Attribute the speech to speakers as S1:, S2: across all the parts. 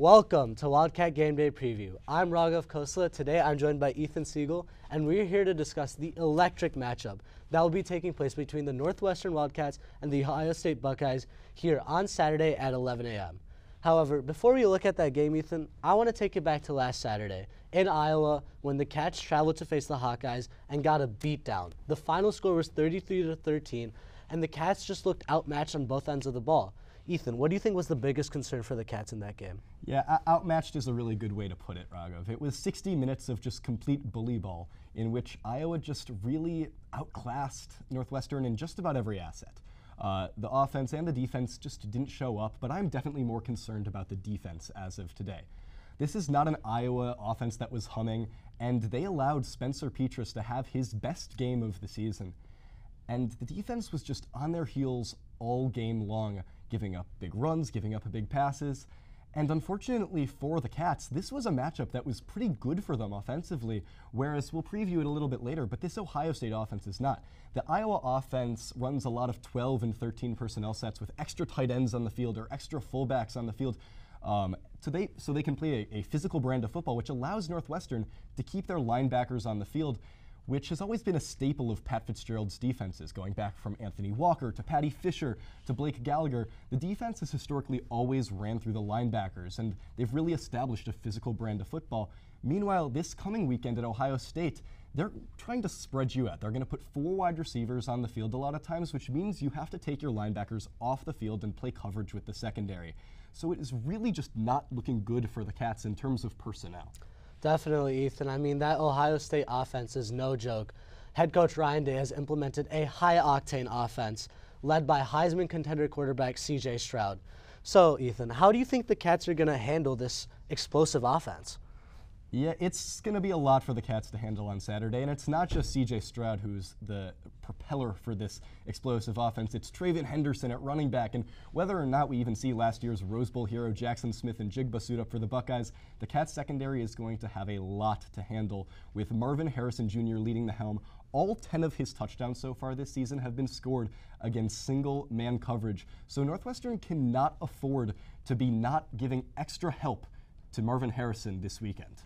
S1: Welcome to Wildcat Game Day Preview. I'm Raghav Khosla. Today I'm joined by Ethan Segall, and we're here to discuss the electric matchup that will be taking place between the Northwestern Wildcats and the Ohio State Buckeyes here on Saturday at 11 a.m. However, before we look at that game, Ethan, I want to take you back to last Saturday in Iowa when the Cats traveled to face the Hawkeyes and got a beatdown. The final score was 33-13, and the Cats just looked outmatched on both ends of the ball. Ethan, what do you think was the biggest concern for the Cats in that game?
S2: Yeah, outmatched is a really good way to put it, Raghav. It was 60 minutes of just complete bully ball in which Iowa just really outclassed Northwestern in just about every asset. The offense and the defense just didn't show up, but I'm definitely more concerned about the defense as of today. This is not an Iowa offense that was humming, and they allowed Spencer Petras to have his best game of the season. And the defense was just on their heels all game long, giving up big runs, giving up big passes. And unfortunately for the Cats, this was a matchup that was pretty good for them offensively, whereas we'll preview it a little bit later, but this Ohio State offense is not. The Iowa offense runs a lot of 12 and 13 personnel sets with extra tight ends on the field or extra fullbacks on the field. So they can play a physical brand of football, which allows Northwestern to keep their linebackers on the field, which has always been a staple of Pat Fitzgerald's defenses, going back from Anthony Walker to Patty Fisher to Blake Gallagher. The defense has historically always ran through the linebackers, and they've really established a physical brand of football. Meanwhile, this coming weekend at Ohio State, they're trying to spread you out. They're going to put 4 wide receivers on the field a lot of times, which means you have to take your linebackers off the field and play coverage with the secondary. So it is really just not looking good for the Cats in terms of personnel.
S1: Definitely, Ethan. I mean, that Ohio State offense is no joke. Head coach Ryan Day has implemented a high-octane offense led by Heisman contender quarterback C.J. Stroud. So, Ethan, how do you think the Cats are going to handle this explosive offense?
S2: Yeah, it's going to be a lot for the Cats to handle on Saturday, and it's not just C.J. Stroud who's the propeller for this explosive offense. It's Traven Henderson at running back, and whether or not we even see last year's Rose Bowl hero Jackson Smith and Jigba suit up for the Buckeyes, the Cats secondary is going to have a lot to handle, with Marvin Harrison Jr. leading the helm. All 10 of his touchdowns so far this season have been scored against single-man coverage, so Northwestern cannot afford to be not giving extra help to Marvin Harrison this weekend.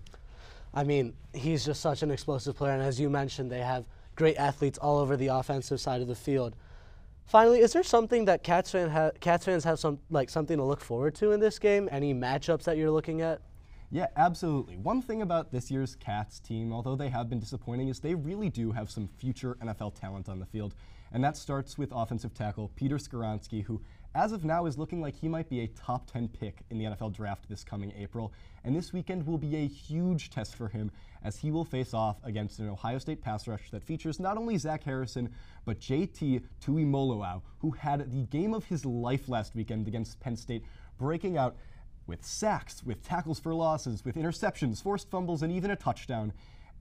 S1: I mean, he's just such an explosive player, and as you mentioned, they have great athletes all over the offensive side of the field. Finally, is there something that Cats fans have something to look forward to in this game? Any matchups that you're looking at?
S2: Yeah, absolutely. One thing about this year's Cats team, although they have been disappointing, is they really do have some future NFL talent on the field, and that starts with offensive tackle Peter Skoronski, who as of now is looking like he might be a top 10 pick in the NFL draft this coming April, and this weekend will be a huge test for him as he will face off against an Ohio State pass rush that features not only Zach Harrison, but JT Tuimoloau, who had the game of his life last weekend against Penn State, breaking out with sacks, with tackles for losses, with interceptions, forced fumbles, and even a touchdown.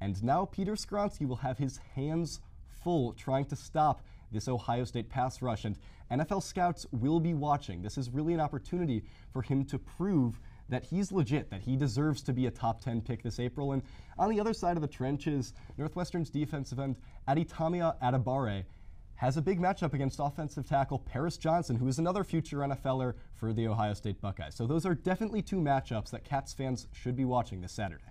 S2: And now Peter Skoronski will have his hands full trying to stop this Ohio State pass rush, and NFL scouts will be watching. This is really an opportunity for him to prove that he's legit, that he deserves to be a top 10 pick this April. And on the other side of the trenches, Northwestern's defensive end, Aditamia Adebare, has a big matchup against offensive tackle Paris Johnson, who is another future NFLer for the Ohio State Buckeyes. So those are definitely 2 matchups that Cats fans should be watching this Saturday.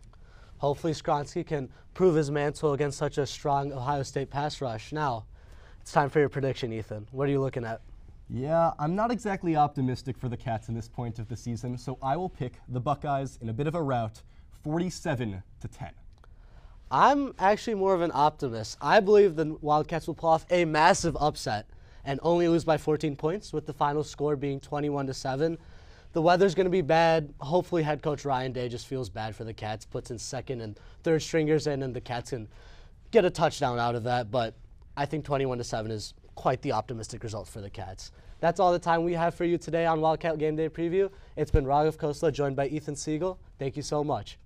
S1: Hopefully Skoronski can prove his mantle against such a strong Ohio State pass rush. Now, it's time for your prediction, Ethan. What are you looking at?
S2: Yeah, I'm not exactly optimistic for the Cats in this point of the season, so I will pick the Buckeyes in a bit of a rout, 47-10.
S1: I'm actually more of an optimist. I believe the Wildcats will pull off a massive upset and only lose by 14 points, with the final score being 21-7. The weather's going to be bad. Hopefully head coach Ryan Day just feels bad for the Cats, puts in second and third stringers in, and the Cats can get a touchdown out of that. But I think 21-7 is quite the optimistic result for the Cats. That's all the time we have for you today on Wildcat Game Day Preview. It's been Raghav Khosla joined by Ethan Segall. Thank you so much.